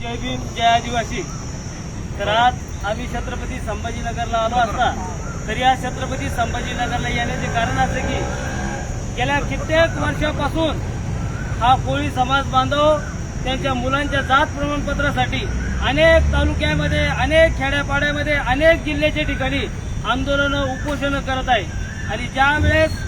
जय भीम जय आदिवासी। तर आज आम्ही छत्रपती संभाजीनगरला आलो असता तर या छत्रपती संभाजीनगरला येण्याचे कारण असे की गेल्या कित्येक वर्षापासून हा कोळी समाज बांधव त्यांच्या मुलांच्या जात प्रमाणपत्रासाठी अनेक तालुक्यामध्ये, अनेक खेड्यापाड्यामध्ये, अनेक जिल्ह्याच्या ठिकाणी आंदोलन उपोषण करत आहे। आणि ज्या वेळेस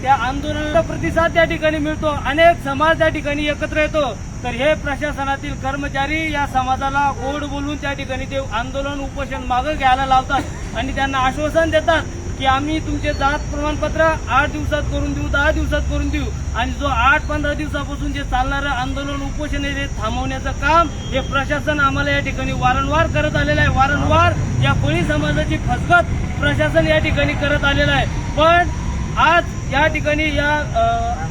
त्या आंदोलनाला प्रतिसाद त्या ठिकाणी मिळतो, अनेक समाज त्या ठिकाणी एकत्र येतो, तर हे प्रशासनातील कर्मचारी या समाजाला गोड बोलून त्या ठिकाणी ते आंदोलन उपोषण मागे घ्यायला लावतात आणि त्यांना आश्वासन देतात की आम्ही तुमचे जात प्रमाणपत्र 8 दिवसात करून देऊ, 10 दिवसात करून देऊ। आणि जो 8-15 दिवसापासून जे चालणारं आंदोलन उपोषण आहे ते थांबवण्याचं काम हे प्रशासन आम्हाला या ठिकाणी वारंवार करत आलेलं आहे। वारंवार या कोळी समाजाची फसगत प्रशासन या ठिकाणी करत आलेलं आहे। पण आज या ठिकाणी या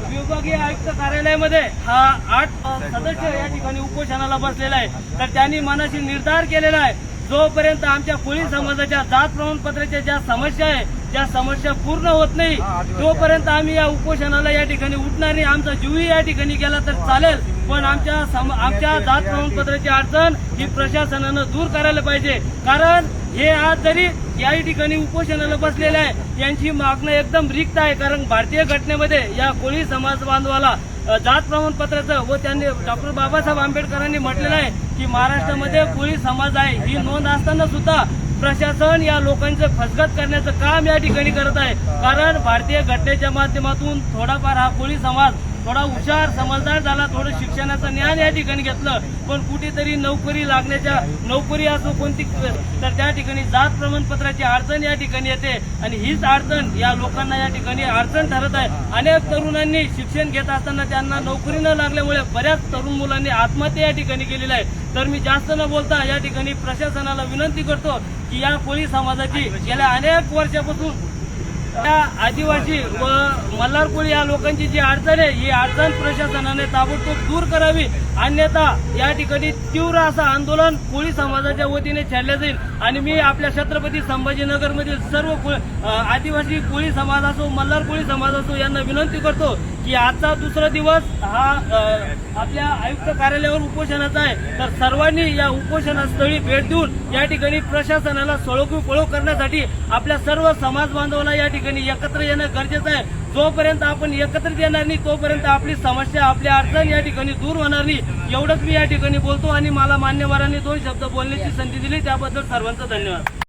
विभागीय आयुक्त कार्यालयामध्ये हा 8 सदस्य या ठिकाणी उपोषणाला बसलेला आहे। तर त्यांनी मनाशी निर्धार केलेला आहे जोपर्यंत आमच्या कोळी समाजाच्या जात प्रमाणपत्राच्या ज्या समस्या आहे त्या समस्या पूर्ण होत नाही तोपर्यंत आम्ही या उपोषणाला या ठिकाणी उठणार नाही। आमचा जीवही या ठिकाणी गेला तर चालेल, पण आमच्या जात प्रमाणपत्राची अडचण ही प्रशासनानं दूर करायला पाहिजे। कारण हे आज जरी या ठिकाणी उपोषणाला बसलेले आहे यांची मागणं एकदम रिक्त आहे। कारण भारतीय घटनेमध्ये या कोळी समाज बांधवाला जात प्रमाणपत्राचं व त्यांनी डॉक्टर बाबासाहेब आंबेडकरांनी म्हटलेलं आहे की महाराष्ट्रामध्ये कोळी समाज आहे ही नोंद असताना सुद्धा प्रशासन या लोकांचं फसगत करण्याचं काम या ठिकाणी करत आहे। कारण भारतीय घटनेच्या माध्यमातून थोडाफार हा कोळी समाज थोडा हुशार समजदार झाला, थोडं शिक्षणाचं ज्ञान या ठिकाणी घेतलं, पण कुठेतरी नोकरी लागण्याच्या नोकरी असो कोणती तर त्या ठिकाणी जात प्रमाणपत्राची अडचण या ठिकाणी येते आणि हीच अडचण या लोकांना या ठिकाणी अडचण ठरत आहे। अनेक तरुणांनी शिक्षण घेत असताना त्यांना नोकरी न लागल्यामुळे बऱ्याच तरुण मुलांनी आत्महत्या या ठिकाणी केलेली आहे। तर मी जास्त न बोलता या ठिकाणी प्रशासनाला विनंती करतो की या कोळी समाजाची गेल्या अनेक वर्षापासून या आदिवासी व मल्हार कोळी या लोकांची जी अडचण आहे ही अडचण प्रशासनाने ताबडतोब दूर करावी, अन्यथा या ठिकाणी तीव्र असं आंदोलन कोळी समाजाच्या वतीने छेडले जाईल। आणि मी आपल्या छत्रपती संभाजीनगर मधील सर्व आदिवासी कोळी समाज असो, मल्हार कोळी समाज असो यांना विनंती करतो की आजचा दुसरा दिवस हा आपल्या आयुक्त कार्यालयावर उपोषणाचा आहे। तर सर्वांनी या उपोषणस्थळी भेट देऊन या ठिकाणी प्रशासनाला पळो करण्यासाठी आपल्या सर्व समाज बांधवांना या ठिकाणी एकत्र येणं गरजेचं आहे। जोपर्यंत आपण एकत्रित येणार नाही तोपर्यंत आपली समस्या, आपल्या अडचण या ठिकाणी दूर होणार नाही। एवढंच मी या ठिकाणी बोलतो आणि मला मान्यवरांनी 2 शब्द बोलण्याची संधी दिली त्याबद्दल सर्वांचा धन्यवाद।